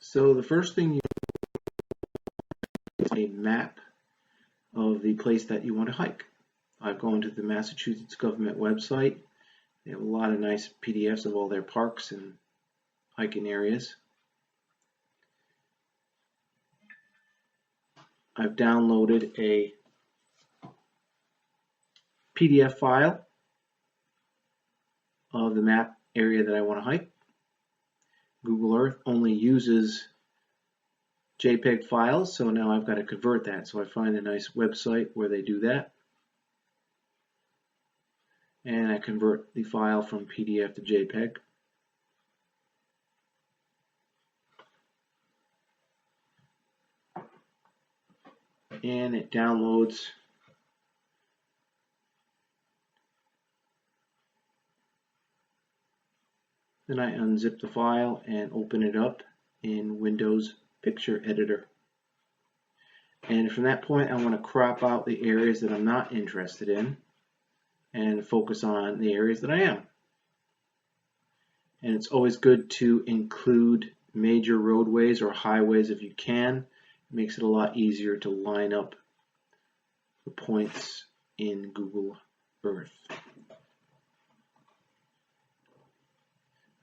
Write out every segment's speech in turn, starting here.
So the first thing you need is a map of the place that you want to hike. I've gone to the Massachusetts government website. They have a lot of nice PDFs of all their parks and hiking areas. I've downloaded a PDF file of the map area that I want to hike. Google Earth only uses JPEG files, so now I've got to convert that. So I find a nice website where they do that. And I convert the file from PDF to JPEG. And it downloads Then I unzip the file and open it up in Windows Picture Editor. And from that point, I want to crop out the areas that I'm not interested in and focus on the areas that I am. And it's always good to include major roadways or highways if you can. It makes it a lot easier to line up the points in Google Earth.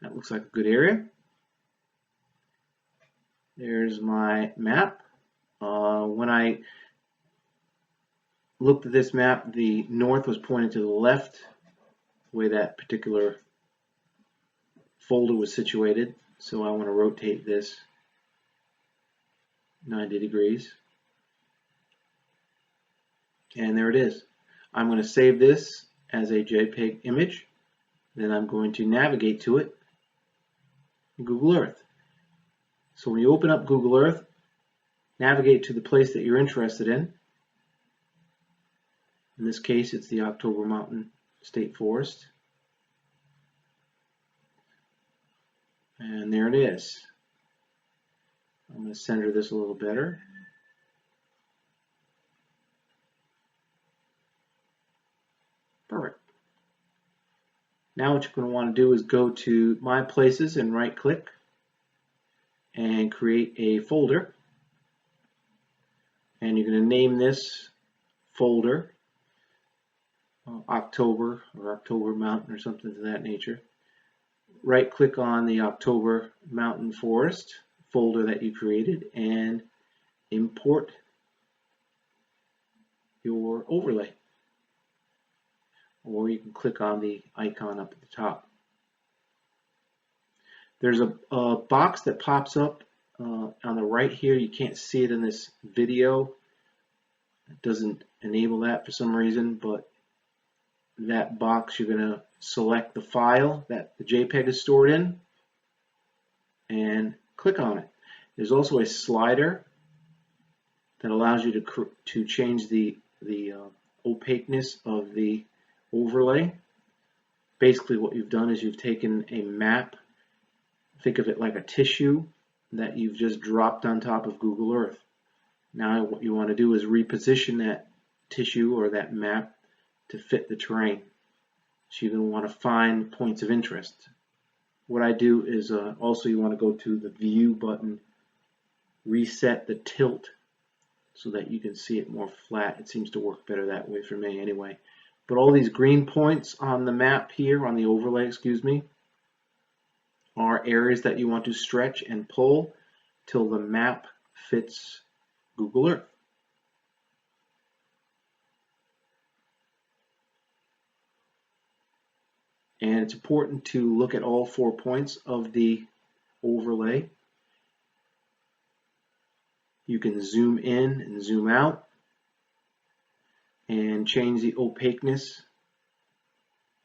That looks like a good area. There's my map. When I looked at this map, the north was pointing to the left, the way that particular folder was situated. So I want to rotate this 90 degrees. And there it is. I'm going to save this as a JPEG image. Then I'm going to navigate to it in Google Earth. So when you open up Google Earth, navigate to the place that you're interested in. In this case, it's the October Mountain State Forest. And there it is. I'm going to center this a little better. Perfect. Now what you're going to want to do is go to My Places and right click and create a folder. And you're going to name this folder October or October Mountain or something to that nature. Right click on the October Mountain Forest folder that you created and import your overlay. Or you can click on the icon up at the top. There's a box that pops up on the right here. You can't see it in this video. It doesn't enable that for some reason, but that box, you're going to select the file that the JPEG is stored in and click on it. There's also a slider that allows you to change the opaqueness of the overlay. Basically what you've done is you've taken a map, think of it like a tissue that you've just dropped on top of Google Earth. Now what you want to do is reposition that tissue or that map to fit the terrain. So you're going to want to find points of interest. What I do is also you want to go to the View button, reset the tilt so that you can see it more flat. It seems to work better that way for me anyway. But all these green points on the map here, on the overlay, excuse me, are areas that you want to stretch and pull till the map fits Google Earth. And it's important to look at all 4 points of the overlay. You can zoom in and zoom out and change the opaqueness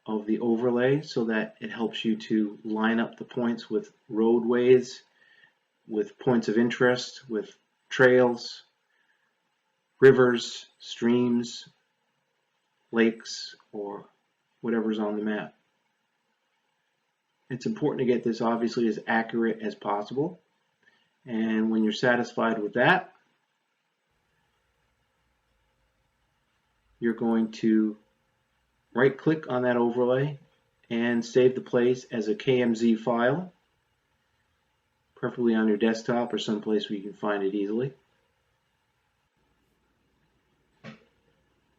of the overlay so that it helps you to line up the points with roadways, with points of interest, with trails, rivers, streams, lakes, or whatever's on the map. It's important to get this obviously as accurate as possible. And when you're satisfied with that, you're going to right click on that overlay and save the place as a KMZ file. preferably on your desktop or someplace where you can find it easily.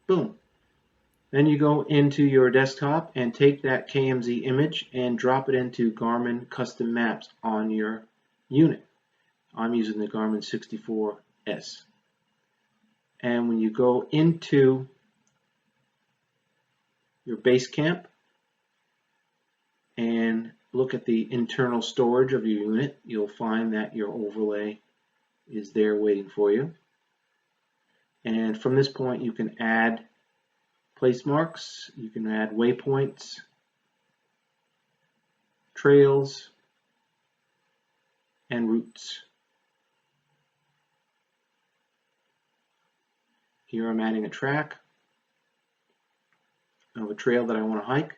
Boom. Then you go into your desktop and take that KMZ image and drop it into Garmin custom maps on your unit. I'm using the Garmin 64S. And when you go into your Basecamp and look at the internal storage of your unit, you'll find that your overlay is there waiting for you. And from this point you can add place marks, you can add waypoints, trails, and routes. Here I'm adding a track of a trail that I want to hike.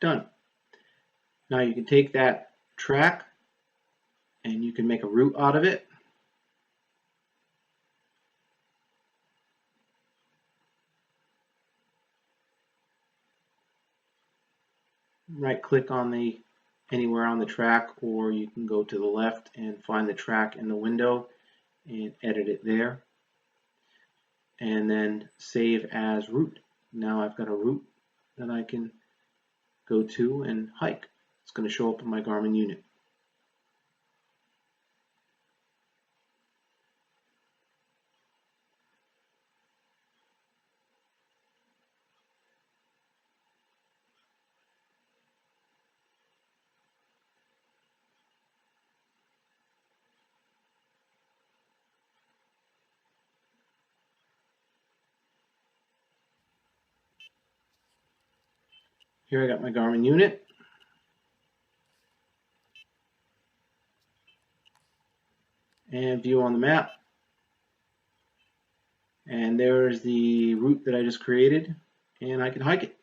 Done. Now you can take that track and you can make a route out of it. Right click on the anywhere on the track, or you can go to the left and find the track in the window and edit it there, and then save as route. Now I've got a route that I can go to and hike. It's going to show up in my Garmin unit. Here I got my Garmin unit. And view on the map. And there's the route that I just created, and I can hike it.